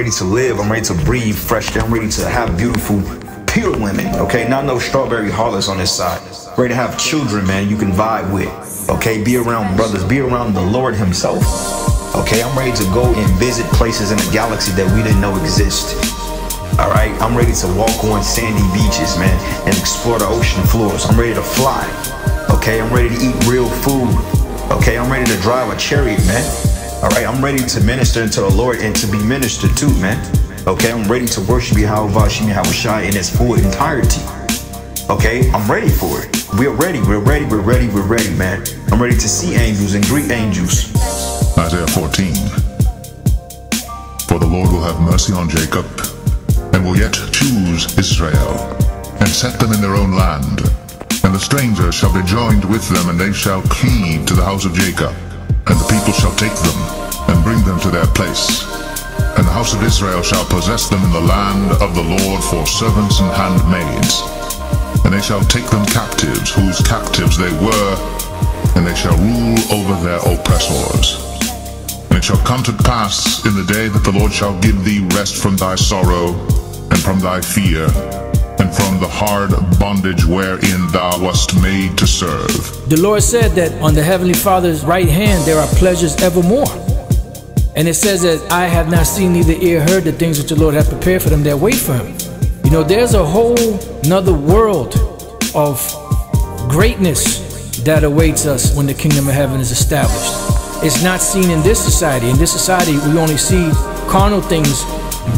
ready to live. I'm ready to breathe fresh air. I'm ready to have beautiful, pure women, okay? Not no strawberry harlots on this side. Ready to have children, man, you can vibe with, okay? Be around brothers, be around the Lord himself, okay? I'm ready to go and visit places in the galaxy that we didn't know exist, all right? I'm ready to walk on sandy beaches, man, and explore the ocean floors. I'm ready to fly, okay? I'm ready to eat real food, okay? I'm ready to drive a chariot, man. All right, I'm ready to minister to the Lord and to be ministered to, man. Okay, I'm ready to worship Yahweh Shai in its full entirety. Okay, I'm ready for it. We're ready, man. I'm ready to see angels and greet angels. Isaiah 14. For the Lord will have mercy on Jacob, and will yet choose Israel, and set them in their own land. And the stranger shall be joined with them, and they shall cleave to the house of Jacob. And the people shall take them, and bring them to their place. And the house of Israel shall possess them in the land of the Lord for servants and handmaids. And they shall take them captives, whose captives they were, and they shall rule over their oppressors. And it shall come to pass in the day that the Lord shall give thee rest from thy sorrow, and from thy fear, and from the hard bondage wherein thou wast made to serve. The Lord said that on the Heavenly Father's right hand there are pleasures evermore. And it says that I have not seen, neither ear heard the things which the Lord hath prepared for them that wait for him. You know, there's a whole nother world of greatness that awaits us when the kingdom of heaven is established. It's not seen in this society. In this society, we only see carnal things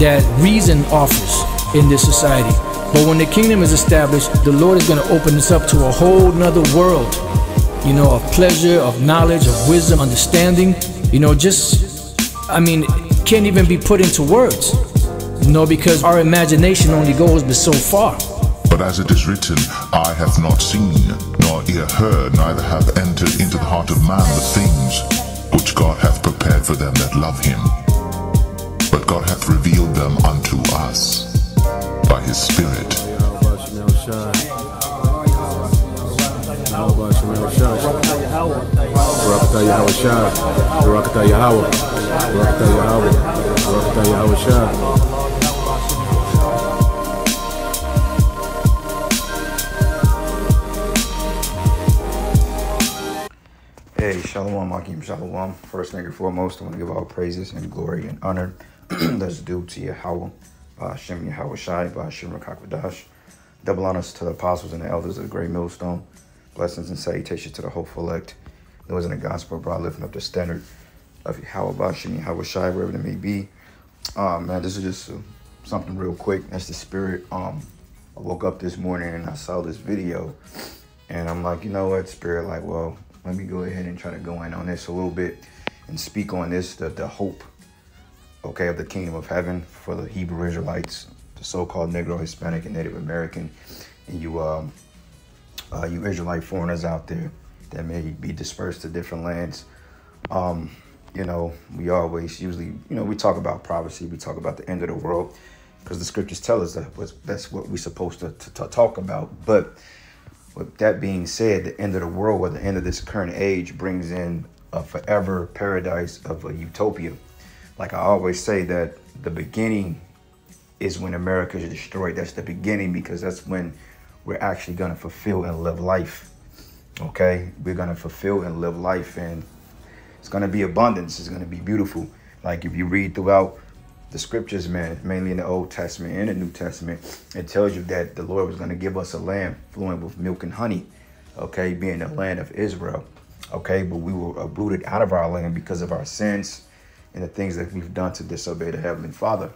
that reason offers in this society. But when the kingdom is established, the Lord is going to open us up to a whole nother world, you know, of pleasure, of knowledge, of wisdom, understanding, you know, can't even be put into words, you know, because our imagination only goes but so far. But as it is written, eye hath not seen, nor ear heard, neither hath entered into the heart of man the things which God hath prepared for them that love him. But God hath revealed them unto us by his Spirit. Hey, Shalom, Akim Shalom. First thing and foremost, I want to give all praises and glory and honor that's due to Yahweh, Hashem Yahweh Shai, Hashem Rakakadash. Double honors to the apostles and the elders of the great millstone. Blessings and salutations to the hopeful elect. Those in the gospel brought lifting up the standard of Yahweh, Hashem Yahweh Shai, wherever it may be. Man, this is just something real quick. That's the spirit. I woke up this morning and I saw this video. And I'm like, you know what, spirit, like, well, let me go ahead and try to go in on this a little bit and speak on this, the hope, okay, of the kingdom of heaven for the Hebrew Israelites, the so-called Negro, Hispanic, and Native American, and you Israelite foreigners out there that may be dispersed to different lands. You know, we always usually, you know, we talk about prophecy, we talk about the end of the world, because the scriptures tell us that that's what we're supposed to talk about. But with that being said, the end of the world, or the end of this current age, brings in a forever paradise of a utopia. Like I always say, that the beginning is when America is destroyed. That's the beginning, because that's when we're actually going to fulfill and live life. Okay, we're going to fulfill and live life, and it's going to be abundance. It's going to be beautiful. Like if you read throughout the scriptures, man, mainly in the Old Testament and the New Testament, it tells you that the Lord was going to give us a land flowing with milk and honey, okay, being the land of Israel, okay, but we were uprooted out of our land because of our sins and the things that we've done to disobey the Heavenly Father.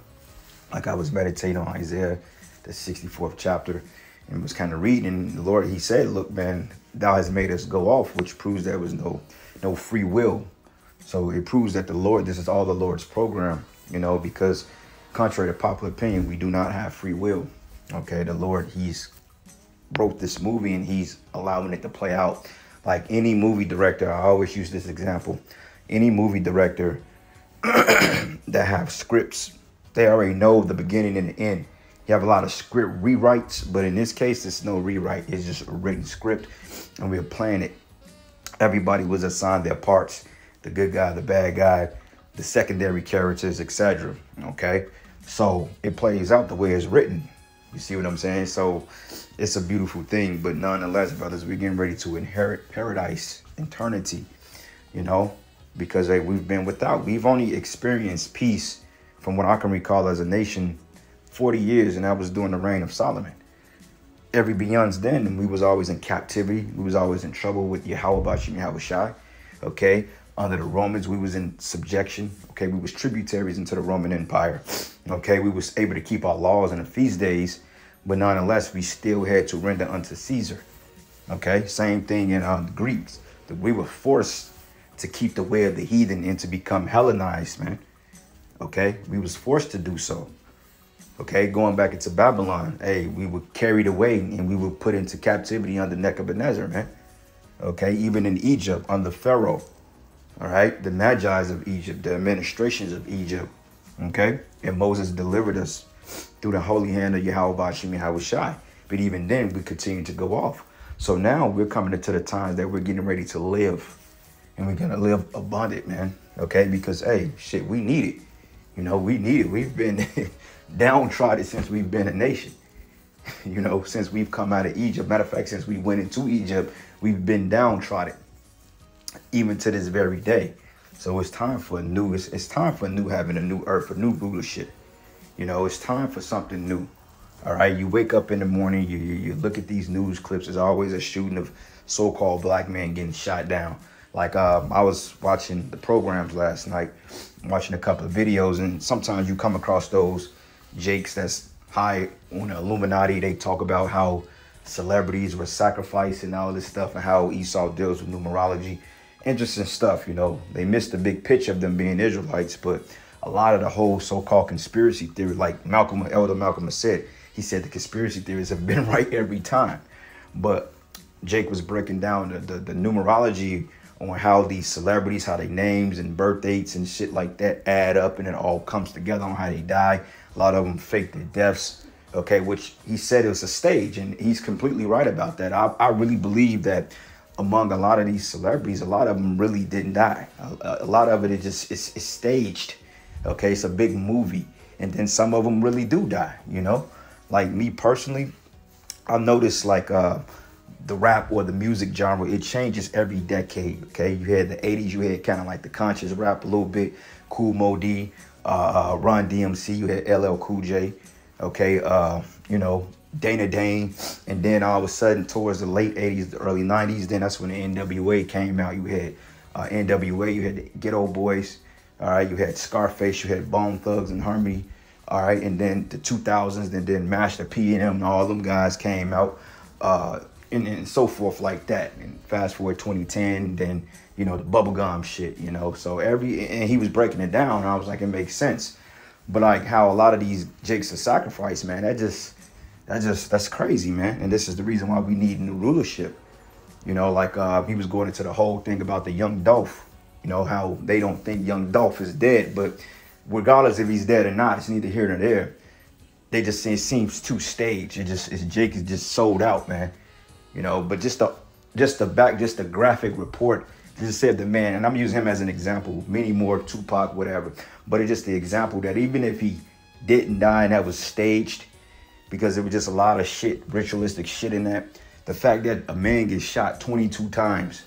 Like I was meditating on Isaiah, the 64th chapter, and was kind of reading, the Lord, he said, look, man, thou hast made us go off, which proves there was no free will. So it proves that the Lord, this is all the Lord's program, you know, because contrary to popular opinion, we do not have free will. Okay, the Lord, he's wrote this movie and he's allowing it to play out. Like any movie director, I always use this example. Any movie director that have scripts, they already know the beginning and the end. You have a lot of script rewrites, but in this case, it's no rewrite. It's just a written script, and we're playing it. Everybody was assigned their parts. The good guy, the bad guy, the secondary characters, etc. Okay, so it plays out the way it's written. You see what I'm saying? So it's a beautiful thing, but nonetheless, brothers, we're getting ready to inherit paradise, eternity, you know, because hey, we've been without. We've only experienced peace from what I can recall as a nation 40 years, and that was during the reign of Solomon. Every beyond's then, and we was always in captivity. We was always in trouble with Yahweh Bashim Yahweh Shai. Okay, under the Romans, we was in subjection. Okay, we was tributaries into the Roman Empire. Okay, we was able to keep our laws and the feast days, but nonetheless, we still had to render unto Caesar. Okay, same thing in the Greeks. We were forced to keep the way of the heathen and to become Hellenized, man. Okay, we was forced to do so. Okay, going back into Babylon, hey, we were carried away and we were put into captivity under Nebuchadnezzar, man. Okay, even in Egypt under Pharaoh. All right, the Magi's of Egypt, the administrations of Egypt. Okay, and Moses delivered us through the holy hand of Yahweh Bashim Yahweh Shai. But even then, we continue to go off. So now we're coming into the times that we're getting ready to live. And we're going to live abundant, man. Okay, because, hey, shit, we need it. You know, we need it. We've been downtrodden since we've been a nation. You know, since we've come out of Egypt. Matter of fact, since we went into Egypt, we've been downtrodden. Even to this very day. So it's time for a new, it's time for having a new earth, a new rulership. You know, it's time for something new. All right, you wake up in the morning, you look at these news clips. There's always a shooting of so-called black men getting shot down. Like I was watching the programs last night, watching a couple of videos, and sometimes you come across those jakes that's high on the Illuminati. They talk about how celebrities were sacrificed and all this stuff, and how Esau deals with numerology. Interesting stuff, you know. They missed the big picture of them being Israelites, but a lot of the whole so-called conspiracy theory, like Elder Malcolm has said, he said the conspiracy theories have been right every time. But Jake was breaking down the numerology on how these celebrities, how their names and birth dates and shit like that add up, and it all comes together on how they die. A lot of them fake their deaths, okay, which he said it was a stage, and he's completely right about that. I really believe that among a lot of these celebrities, a lot of them really didn't die. A lot of it is just it's staged, okay? It's a big movie, and then some of them really do die, you know? Like me personally, I noticed like the rap or the music genre, it changes every decade, okay? You had the 80s, you had kind of like the conscious rap a little bit, Kool Moe Dee, Run DMC, you had LL Cool J, okay? You know, Dana Dane, and then all of a sudden towards the late 80s, the early 90s, then that's when the NWA came out. You had NWA, you had the Ghetto Boys, all right? You had Scarface, you had Bone Thugs and Harmony, all right? And then the 2000s, and then Master P and them, and all them guys came out, and so forth like that. And fast forward 2010, then, you know, the bubblegum shit, you know? So and he was breaking it down, and I was like, it makes sense. But like how a lot of these jakes are sacrificed, man, that's crazy, man. And this is the reason why we need new rulership. You know, like he was going into the whole thing about the young Dolph. You know, how they don't think young Dolph is dead, but regardless if he's dead or not, it's neither here nor there. They just say it seems too staged. Jake is just sold out, man. You know, but just the graphic report just said the man, and I'm using him as an example, many more, Tupac, whatever. But it's just the example that even if he didn't die and that was staged, because there was just a lot of shit, ritualistic shit in that. The fact that a man gets shot 22 times,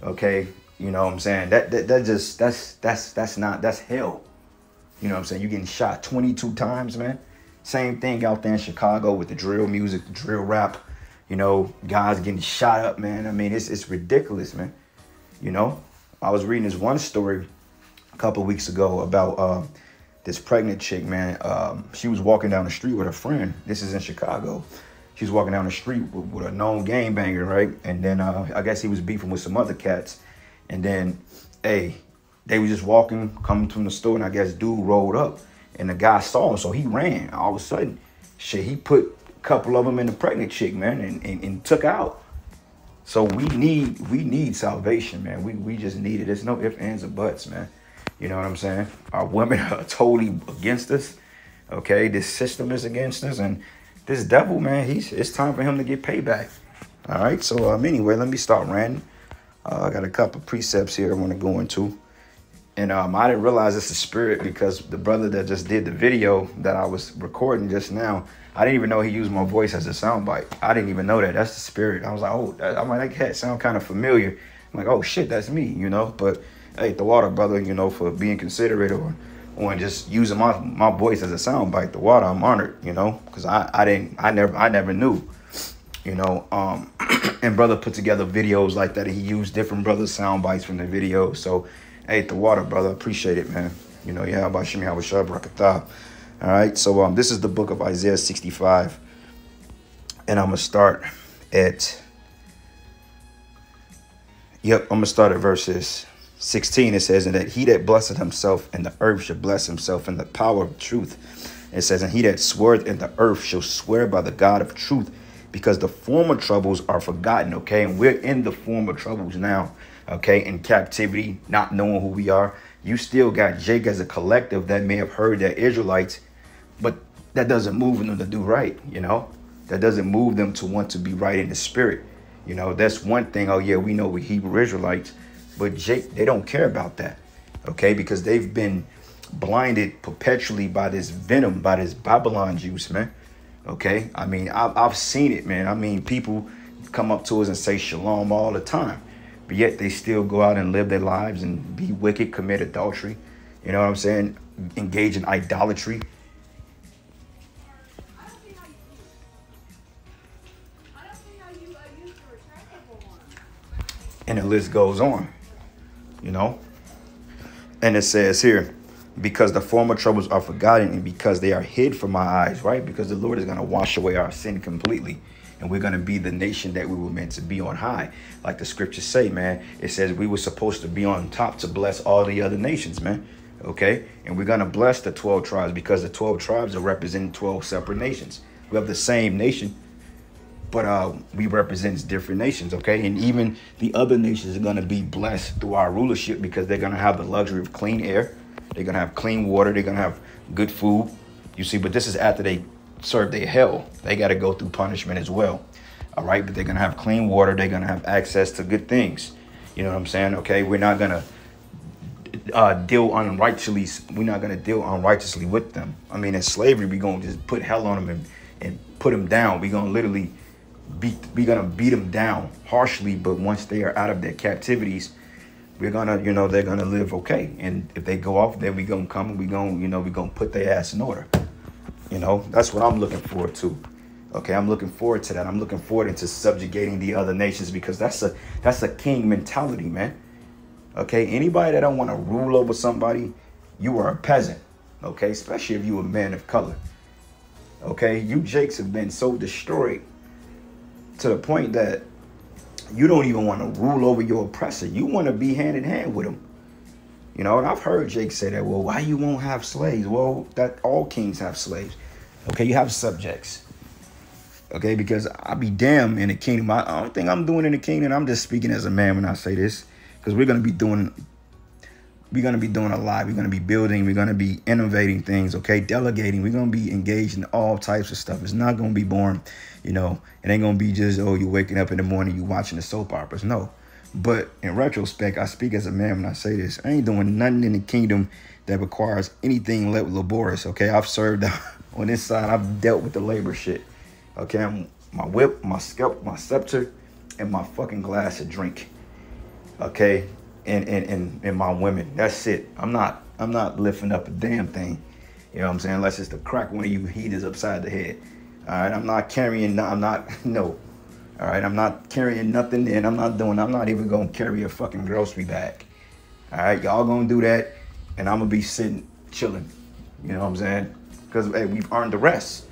okay, you know what I'm saying? That's hell. You know what I'm saying? You're getting shot 22 times, man. Same thing out there in Chicago with the drill music, the drill rap, you know, guys getting shot up, man. I mean, it's ridiculous, man. You know, I was reading this one story a couple of weeks ago about this pregnant chick, man. She was walking down the street with a friend. This is in Chicago. She was walking down the street with a known gangbanger, right? And then I guess he was beefing with some other cats. And then, hey, they were just walking, coming from the store, and I guess dude rolled up. And the guy saw him, so he ran. All of a sudden, shit, he put a couple of them in the pregnant chick, man, and took out. So we need salvation, man. We just need it. There's no ifs, ands, or buts, man. You know what I'm saying? Our women are totally against us. Okay, this system is against us, and this devil, man, it's time for him to get payback. All right, so anyway, let me start ranting. I got a couple precepts here I want to go into. And I didn't realize it's a spirit because the brother that just did the video that I was recording just now, I didn't even know he used my voice as a soundbite. I didn't even know that. That's the spirit. I was like, oh, I'm like, that sound kind of familiar. I'm like, oh shit, that's me, you know. But hey, the water, brother, you know, for being considerate or just using my voice as a soundbite. The water, I'm honored, you know, because I never knew, you know. And brother put together videos like that. He used different brothers' sound bites from the videos. So, hey, the water, brother, appreciate it, man. You know, yeah, about Shimi Hawashah Barakatah. All right, so this is the book of Isaiah 65. And I'm going to start at, I'm going to start at verses 16. It says, and that he that blesseth himself in the earth shall bless himself in the power of truth. It says, and he that sweareth in the earth shall swear by the God of truth, because the former troubles are forgotten, okay? And we're in the former troubles now, okay? In captivity, not knowing who we are. You still got Jake as a collective that may have heard they're Israelites, but that doesn't move them to do right, you know? That doesn't move them to want to be right in the spirit. You know, that's one thing. Oh, yeah, we know we're Hebrew Israelites, but Jake, they don't care about that, okay? Because they've been blinded perpetually by this venom, by this Babylon juice, man. Okay, I mean, I've seen it, man. I mean, people come up to us and say shalom all the time, but yet they still go out and live their lives and be wicked, commit adultery. You know what I'm saying? Engage in idolatry. And the list goes on, you know. And it says here, because the former troubles are forgotten and because they are hid from my eyes, right? Because the Lord is going to wash away our sin completely. And we're going to be the nation that we were meant to be on high. Like the scriptures say, man, it says we were supposed to be on top to bless all the other nations, man. Okay. And we're going to bless the 12 tribes because the 12 tribes are representing 12 separate nations. We have the same nation, but we represent different nations. Okay. And even the other nations are going to be blessed through our rulership because they're going to have the luxury of clean air. They're going to have clean water. They're going to have good food. You see, but this is after they serve their hell. They got to go through punishment as well. All right. But they're going to have clean water. They're going to have access to good things. You know what I'm saying? Okay. We're not going to deal unrighteously. We're not going to deal unrighteously with them. I mean, in slavery, we're going to just put hell on them and put them down. We're going to literally beat them down harshly. But once they are out of their captivities, we're gonna, you know, they're gonna live okay. And if they go off, then we gonna come and we gonna put their ass in order. You know, that's what I'm looking forward to. Okay, I'm looking forward to that. I'm looking forward to subjugating the other nations because that's a king mentality, man. Okay, anybody that don't want to rule over somebody, you are a peasant. Okay, especially if you're a man of color. Okay, you Jakes have been so destroyed to the point that you don't even want to rule over your oppressor. You want to be hand in hand with him. You know, and I've heard Jake say that, well, why you won't have slaves? Well, that all kings have slaves. Okay, you have subjects. Okay, because I be damned in the kingdom. I don't think I'm doing in the kingdom. I'm just speaking as a man when I say this. Because we're going to be doing a lot. We're going to be building. We're going to be innovating things, okay? Delegating. We're going to be engaged in all types of stuff. It's not going to be boring, you know. It ain't going to be just, oh, you're waking up in the morning, you watching the soap operas. No. But in retrospect, I speak as a man when I say this. I ain't doing nothing in the kingdom that requires anything laborious, okay? I've served on this side. I've dealt with the labor shit, okay? My whip, my scalp, my scepter, and my fucking glass of drink, okay? And my women. That's it. I'm not lifting up a damn thing. You know what I'm saying? Unless it's to crack one of you heaters upside the head. All right. I'm not carrying. No. All right. I'm not carrying nothing. And I'm not even gonna carry a fucking grocery bag. All right. Y'all gonna do that, and I'm gonna be sitting chilling. You know what I'm saying? Because hey, we've earned the rest.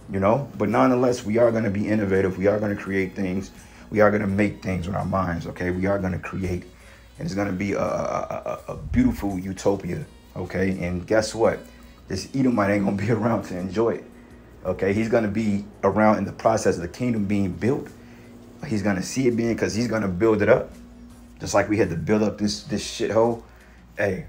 You know. But nonetheless, we are gonna be innovative. We are gonna create things. We are gonna make things with our minds. Okay. We are gonna create. And it's going to be a beautiful utopia, okay? And guess what? This Edomite ain't going to be around to enjoy it, okay? He's going to be around in the process of the kingdom being built. He's going to see it being, because he's going to build it up. Just like we had to build up this shithole. Hey,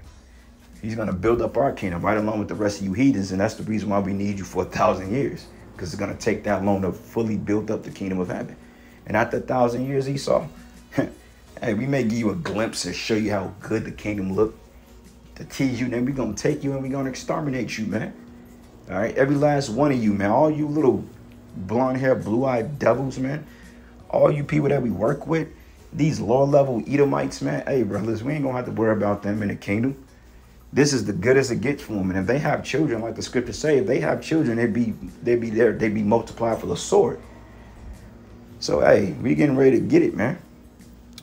he's going to build up our kingdom right along with the rest of you heathens. And that's the reason why we need you for 1,000 years. Because it's going to take that long to fully build up the kingdom of heaven. And after 1,000 years, Esau, hey, we may give you a glimpse and show you how good the kingdom look. to tease you. Then we're going to take you and we're going to exterminate you, man. All right, every last one of you, man. All you little blonde hair, blue-eyed devils, man. All you people that we work with, these low-level Edomites, man. Hey, brothers, we ain't going to have to worry about them in the kingdom. This is the good as it gets for them. And if they have children, like the scriptures say, if they have children, they'd be multiplied for the sword. So, hey, we getting ready to get it, man.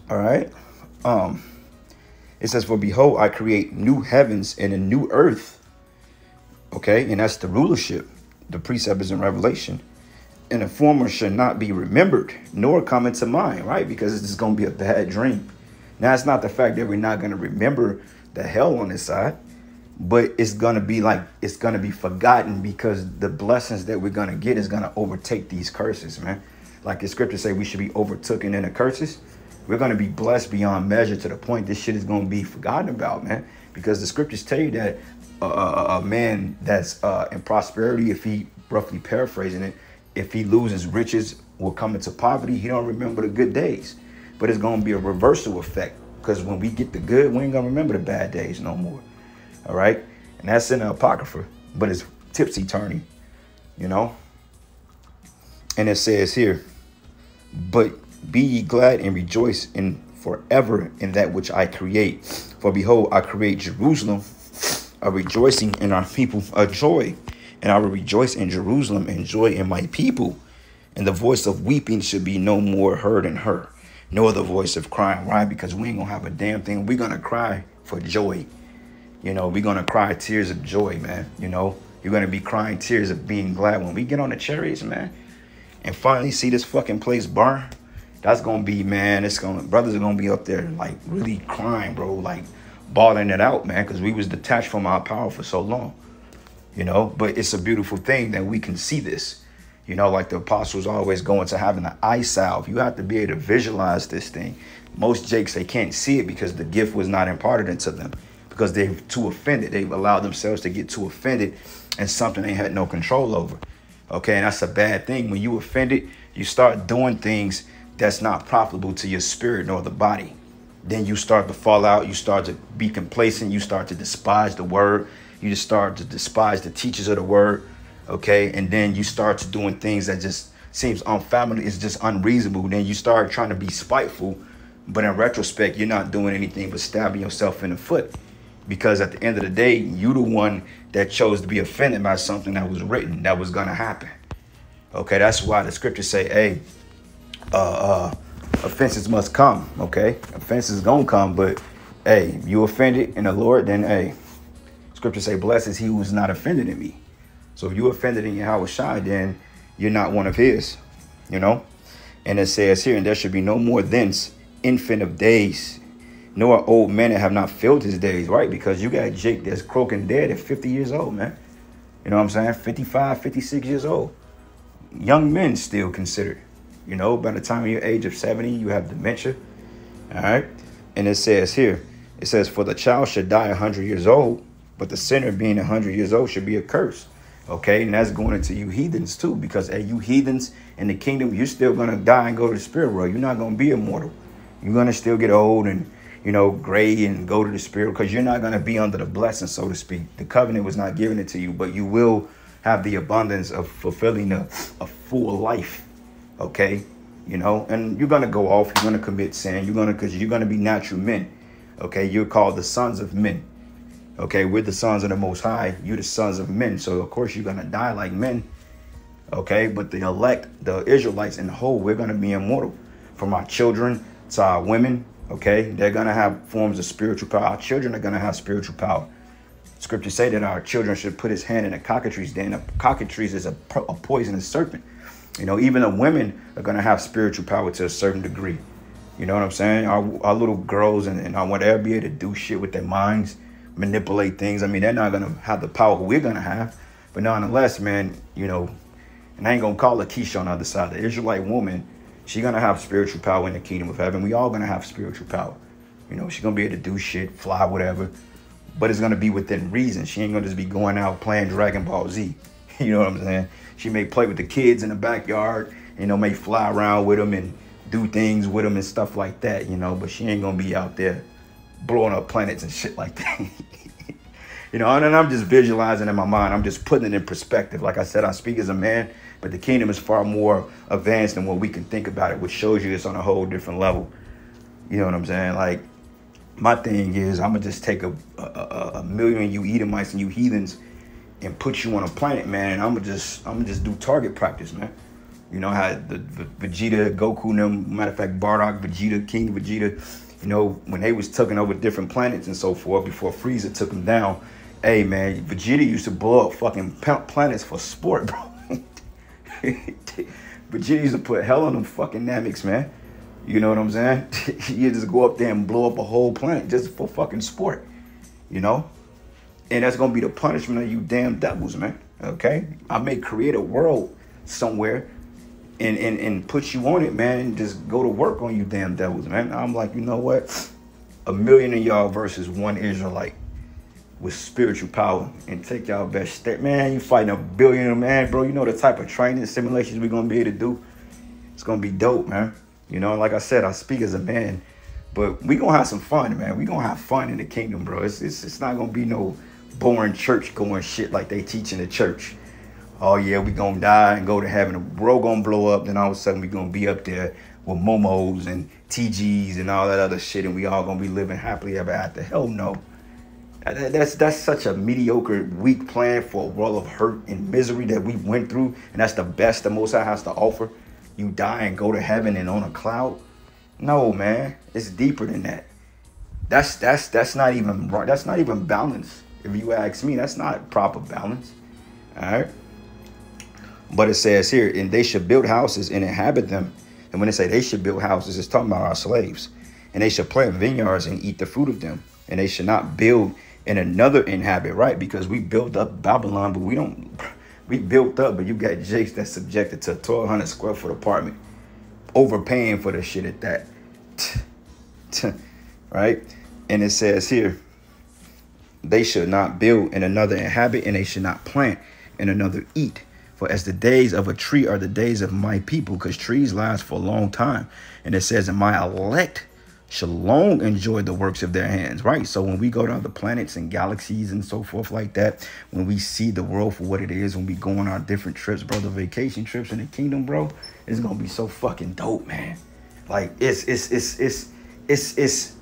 All right. It says, for behold, I create new heavens and a new earth. Okay. And that's the rulership. The precept is in Revelation. And the former should not be remembered, nor come into mind, right? Because it's just going to be a bad dream. Now, it's not the fact that we're not going to remember the hell on this side, but it's going to be like, it's going to be forgotten because the blessings that we're going to get is going to overtake these curses, man. Like the scriptures say, we should be overtaken in the curses. We're going to be blessed beyond measure to the point this shit is going to be forgotten about, man. Because the scriptures tell you that a man that's in prosperity, if he, roughly paraphrasing it, if he loses riches, will come into poverty. He don't remember the good days. But it's going to be a reversal effect. Because when we get the good, we ain't going to remember the bad days no more. All right? And that's in the Apocrypha. But it's tipsy-turny, you know? And it says here, but be ye glad and rejoice in forever in that which I create. For behold, I create Jerusalem a rejoicing, and our people a joy. And I will rejoice in Jerusalem and joy in my people. And the voice of weeping should be no more heard in her, nor the voice of crying. Why? Because we ain't going to have a damn thing. We're going to cry for joy. You know, we're going to cry tears of joy, man. You know, you're going to be crying tears of being glad when we get on the chariots, man, and finally see this fucking place burn. That's going to be, man, brothers are going to be up there like really crying, bro, like bawling it out, man, because we was detached from our power for so long, you know. But it's a beautiful thing that we can see this, you know, like the apostles always go into having the eye salve. You have to be able to visualize this thing. Most jakes, they can't see it because the gift was not imparted into them, because they're too offended. They've allowed themselves to get too offended in something they had no control over. Okay, and that's a bad thing. When you offended, you start doing things that's not profitable to your spirit nor the body. Then you start to fall out. You start to be complacent. You start to despise the word. You just start to despise the teachers of the word. Okay, and then you start to doing things that just seems unfamiliar. It's just unreasonable. Then you start trying to be spiteful. But in retrospect, you're not doing anything but stabbing yourself in the foot. Because at the end of the day, you the one that chose to be offended by something that was written, that was going to happen. Okay, that's why the scriptures say, hey, offenses must come. Okay, offenses going to come. But, hey, you offended in the Lord, then, hey, scriptures say, blessed is he who is not offended in me. So if you offended in Yahweh Shai, then you're not one of his, you know. And it says here, and there should be no more thence infant of days, nor old men that have not filled his days, right? Because you got Jake that's croaking dead at 50 years old, man. You know what I'm saying? 55, 56 years old. Young men still considered. You know, by the time you're age of 70, you have dementia. All right. And it says here, it says, for the child should die 100 years old, but the sinner being 100 years old should be accursed. Okay. And that's going into you heathens too, because hey, you heathens in the kingdom, you're still going to die and go to the spirit world. You're not going to be immortal. You're going to still get old and, you know, gray and go to the spirit, because you're not going to be under the blessing, so to speak. The covenant was not given it to you, but you will have the abundance of fulfilling a full life. Okay. You know, and you're going to go off. You're going to commit sin. Because you're going to be natural men. Okay. You're called the sons of men. Okay. We're the sons of the Most High. You're the sons of men. So, of course, you're going to die like men. Okay. But the elect, the Israelites in the whole, we're going to be immortal. From our children to our women. Okay, they're going to have forms of spiritual power. Our children are going to have spiritual power. Scriptures say that our children should put his hand in a cockatrice den. A cockatrice is a poisonous serpent. You know, even the women are going to have spiritual power to a certain degree. You know what I'm saying? Our little girls and I want to be able to do shit with their minds, manipulate things. I mean, they're not going to have the power we're going to have. But nonetheless, man, you know, and I ain't going to call Lakeisha on the other side. The Israelite woman, she's going to have spiritual power in the kingdom of heaven. We all going to have spiritual power. You know, she's going to be able to do shit, fly, whatever. But it's going to be within reason. She ain't going to just be going out playing Dragon Ball Z. You know what I'm saying? She may play with the kids in the backyard, you know, may fly around with them and do things with them and stuff like that, you know. But she ain't going to be out there blowing up planets and shit like that. You know, and I'm just visualizing in my mind. I'm just putting it in perspective. Like I said, I speak as a man, but the kingdom is far more advanced than what we can think about it, which shows you it's on a whole different level. You know what I'm saying? Like, my thing is, I'm gonna just take a million you Edomites and you heathens and put you on a planet, man, and I'm gonna just do target practice, man. You know how the Vegeta, Goku, and them, matter of fact, Bardock, Vegeta, King Vegeta, you know, when they was taking over different planets and so forth before Frieza took them down. Hey, man, Vegeta used to blow up fucking planets for sport, bro. Vegeta used to put hell on them fucking Namex, man. You know what I'm saying? You just go up there and blow up a whole planet just for fucking sport, you know? And that's gonna be the punishment of you damn devils, man. Okay? I may create a world somewhere and put you on it, man, and just go to work on you damn devils, man. I'm like, you know what? A million of y'all versus one Israelite with spiritual power, and take y'all best step. Man, you fighting a billion of man, bro. You know the type of training simulations we're gonna be able to do. It's gonna be dope, man. You know, like I said, I speak as a man, but we gonna have some fun, man. We gonna have fun in the kingdom, bro. It's not gonna be no boring church going shit like they teach in the church. Oh yeah, we gonna die and go to heaven. The world gonna blow up, then all of a sudden we gonna be up there with Momos and TGs and all that other shit, and we all gonna be living happily ever after. Hell no. That's such a mediocre, weak plan for a world of hurt and misery that we went through, and that's the best the Most High has to offer. You die and go to heaven and on a cloud. No, man, it's deeper than that. That's not even right. That's not even balance. If you ask me, that's not proper balance. All right. But it says here, and they should build houses and inhabit them. And when they say they should build houses, it's talking about our slaves. And they should plant vineyards and eat the fruit of them. And they should not build and another inhabit, right? Because we built up Babylon, but we built up, but you got Jakes that's subjected to a 1,200 square foot apartment, overpaying for the shit at that, right? And it says here, they should not build and another inhabit, and they should not plant and another eat. For as the days of a tree are the days of my people, because trees last for a long time. And it says, and my elect shall long enjoy the works of their hands, right? So when we go to other planets and galaxies and so forth like that, when we see the world for what it is, when we go on our different trips, bro, the vacation trips in the kingdom, bro, it's gonna be so fucking dope, man. Like it's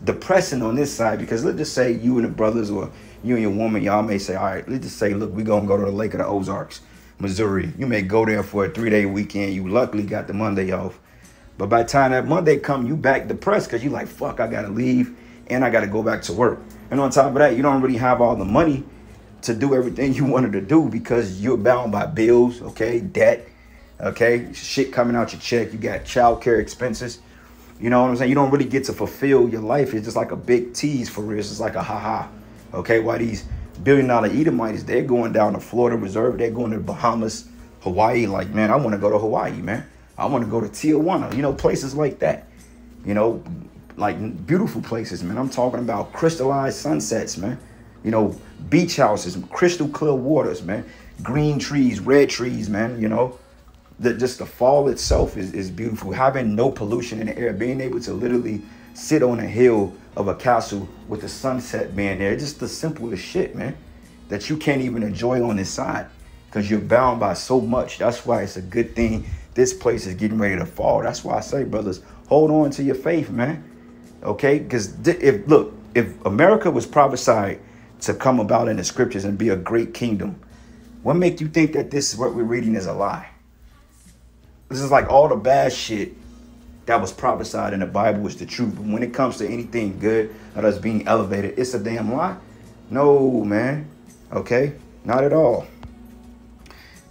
depressing on this side, because let's just say you and the brothers, or you and your woman, y'all may say, all right, let's just say, look, we're gonna go to the Lake of the Ozarks, Missouri. You may go there for a 3-day weekend. You luckily got the Monday off. But by the time that Monday come, you back depressed because you like, fuck, I got to leave and I got to go back to work. And on top of that, you don't really have all the money to do everything you wanted to do because you're bound by bills, okay, debt, okay, shit coming out your check. You got child care expenses. You know what I'm saying? You don't really get to fulfill your life. It's just like a big tease for real. It's just like a ha-ha, okay? While these billion-dollar Edomites, they're going down to Florida Reserve. They're going to the Bahamas, Hawaii. Like, man, I want to go to Hawaii, man. I want to go to Tijuana, you know, places like that, you know, like beautiful places, man. I'm talking about crystallized sunsets, man. You know, beach houses, crystal clear waters, man. Green trees, red trees, man. You know, just the fall itself is beautiful. Having no pollution in the air, being able to literally sit on a hill of a castle with the sunset being there. Just the simplest shit, man, that you can't even enjoy on this side because you're bound by so much. That's why it's a good thing this place is getting ready to fall. That's why I say, brothers, hold on to your faith, man. Okay? Because if America was prophesied to come about in the scriptures and be a great kingdom, what make you think that this is what we're reading is a lie? This is like all the bad shit that was prophesied in the Bible is the truth. But when it comes to anything good or us being elevated, it's a damn lie. No, man. Okay? Not at all.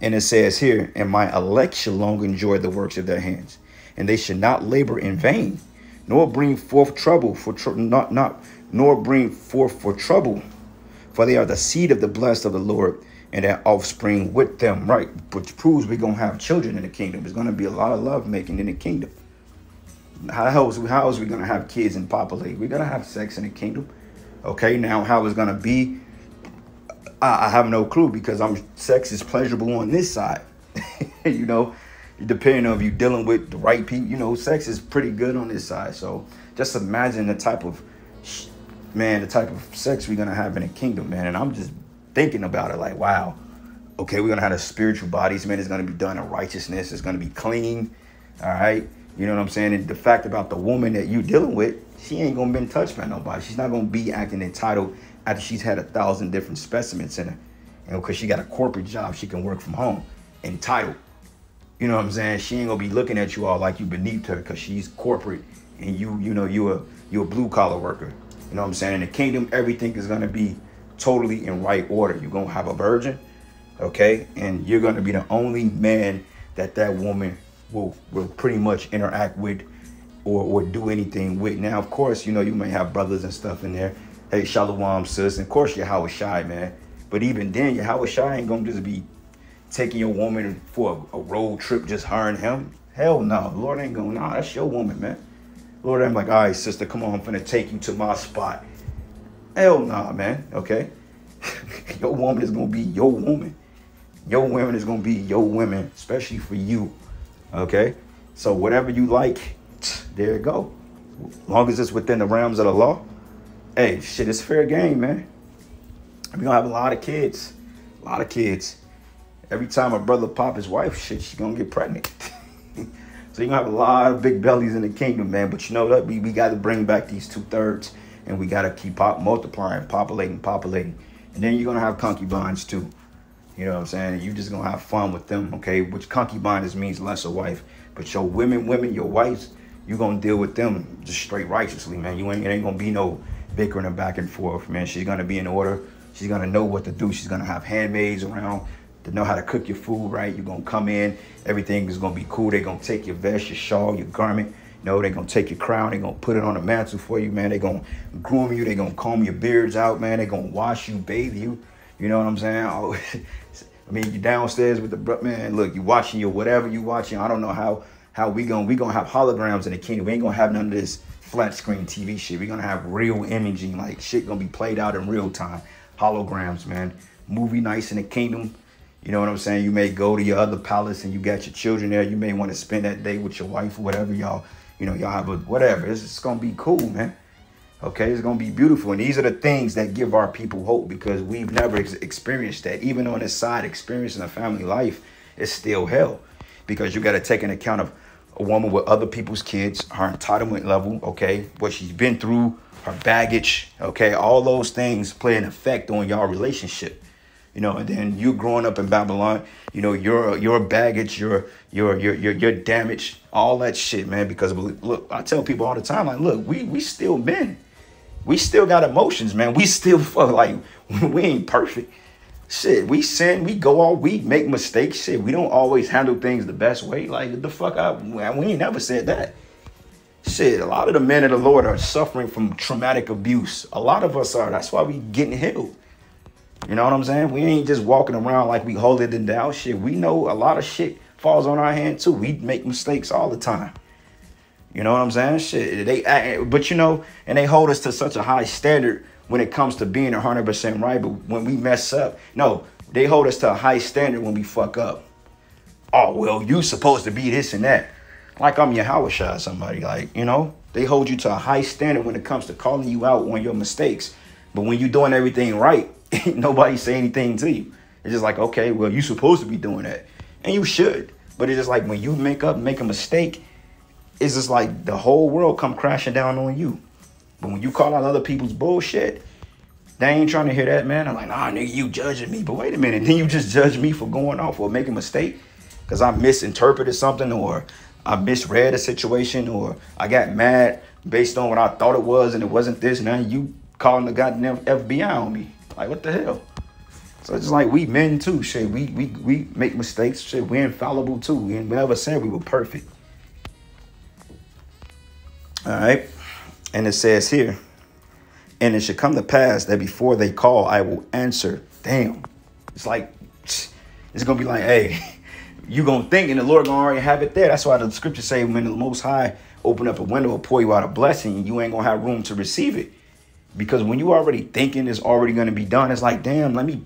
And it says here, and my elect shall long enjoy the works of their hands, and they should not labor in vain, nor bring forth trouble nor bring forth for trouble, for they are the seed of the blessed of the Lord, and their offspring with them, right? Which proves we're gonna have children in the kingdom. There's gonna be a lot of love making in the kingdom. How is we gonna have kids and populate? We're gonna have sex in the kingdom. Okay, now how it's gonna be, I have no clue, because sex is pleasurable on this side. You know, depending on if you're dealing with the right people, you know, sex is pretty good on this side. So just imagine the type of sex we're gonna have in the kingdom, man. And I'm just thinking about it like, wow, okay, we're going to have the spiritual bodies, man. It's going to be done in righteousness. It's going to be clean. All right. You know what I'm saying? And the fact about the woman that you're dealing with, she ain't going to be touched by nobody. She's not going to be acting entitled after she's had 1,000 different specimens in her. You know, because she got a corporate job. She can work from home. Entitled. You know what I'm saying? She ain't going to be looking at you all like you beneath her because she's corporate and you're a blue collar worker. You know what I'm saying? In the kingdom, everything is going to be totally in right order. You're going to have a virgin. Okay. And you're going to be the only man that woman will pretty much interact with or do anything with. Now, of course, you know, you may have brothers and stuff in there. Hey, Shalom, sis. And of course, Yahweh Shai, man. But even then, Yahweh Shai ain't going to just be taking your woman for a road trip, just her and him. Hell no. The Lord ain't going, nah, that's your woman, man. Lord, I'm like, all right, sister, come on. I'm finna take you to my spot. Hell nah, man. Okay. Your woman is going to be your woman. Your women is going to be your women, especially for you. Okay. So whatever you like, there you go. As long as it's within the realms of the law. Hey, shit, it's fair game, man. We're going to have a lot of kids. A lot of kids. Every time a brother pop his wife, shit, she's going to get pregnant. So you're going to have a lot of big bellies in the kingdom, man. But you know what? We got to bring back these 2/3. And we got to keep multiplying, populating. And then you're going to have concubines, too. You know what I'm saying? And you're just going to have fun with them, okay? Which concubines means lesser wife. But your women, your wives, you're going to deal with them just straight righteously, man. It ain't going to be no bickering and back and forth, man. She's going to be in order. She's going to know what to do. She's going to have handmaids around to know how to cook your food, right? You're going to come in. Everything is going to be cool. They're going to take your vest, your shawl, your garment. You know, they're going to take your crown. They're going to put it on the mantle for you, man. They're going to groom you. They're going to comb your beards out, man. They're going to wash you, bathe you. You know what I'm saying? Oh, I mean, you downstairs with the, man, look, you watching your whatever you watching. I don't know how we going to have holograms in the kingdom. We ain't going to have none of this flat screen TV shit. We're going to have real imaging, like shit going to be played out in real time. Holograms, man. Movie nights in the kingdom. You know what I'm saying? You may go to your other palace and you got your children there. You may want to spend that day with your wife or whatever. Y'all have a whatever. It's going to be cool, man. Okay, it's going to be beautiful. And these are the things that give our people hope because we've never experienced that. Even on this side, experiencing a family life is still hell because you got to take into account of a woman with other people's kids, her entitlement level, okay, what she's been through, her baggage, okay, all those things play an effect on y'all relationship. You know, and then you growing up in Babylon, you know, your baggage, your damage, all that shit, man. Because look, I tell people all the time, like, look, we still men. We still got emotions, man. We still like we ain't perfect. Shit, we sin, we go all we make mistakes. Shit, we don't always handle things the best way. Like the fuck up. We ain't never said that. Shit, a lot of the men of the Lord are suffering from traumatic abuse. A lot of us are. That's why we getting healed. You know what I'm saying? We ain't just walking around like we hold it down. Shit, we know a lot of shit falls on our hand too. We make mistakes all the time. You know what I'm saying? Shit, but you know, and they hold us to such a high standard when it comes to being 100% right. But when we mess up, no, they hold us to a high standard when we fuck up. Oh, well, you supposed to be this and that. Like I'm Yahweh Shai, somebody, like, you know, they hold you to a high standard when it comes to calling you out on your mistakes. But when you're doing everything right, nobody say anything to you. It's just like, okay, well, you supposed to be doing that. And you should. But it's just like when you make a mistake, it's just like the whole world come crashing down on you. But when you call out other people's bullshit, they ain't trying to hear that, man. I'm like, nah, nigga, you judging me. But wait a minute. Then you just judge me for going off or making a mistake because I misinterpreted something or I misread a situation or I got mad based on what I thought it was and it wasn't this. Now you calling the goddamn FBI on me. Like, what the hell? So it's just like we men too, shit. We make mistakes, shit. We're infallible too. We never said we were perfect. All right. And it says here, and it should come to pass that before they call, I will answer. Damn. It's like, it's going to be like, hey, you going to think and the Lord going to already have it there. That's why the scriptures say when the Most High open up a window or pour you out a blessing, you ain't going to have room to receive it. Because when you already thinking it's already going to be done, it's like, damn, let me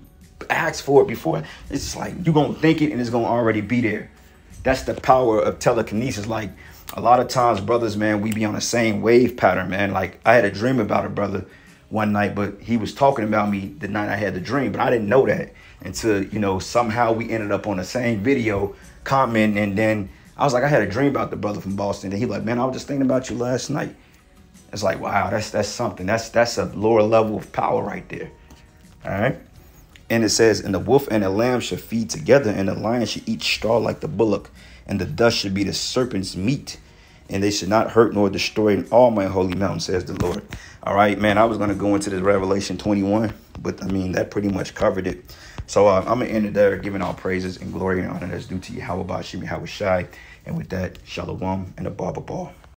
ask for it before. It's just like you're going to think it and it's going to already be there. That's the power of telekinesis. Like a lot of times, brothers, man, we be on the same wave pattern, man. Like I had a dream about a brother one night, but he was talking about me the night I had the dream, but I didn't know that until, you know, somehow we ended up on the same video commenting. And then I was like, I had a dream about the brother from Boston. And he like, man, I was just thinking about you last night. It's like, wow, that's something. That's a lower level of power right there. All right. And it says, and the wolf and the lamb shall feed together, and the lion should eat straw like the bullock, and the dust should be the serpent's meat, and they should not hurt nor destroy in all my holy mountain, says the Lord. All right, man, I was going to go into this Revelation 21, but I mean, that pretty much covered it. So I'm going to end it there, giving all praises and glory and honor that's due to Yahweh Bashim Yahweh Shai. And with that, shalom and a barber ball.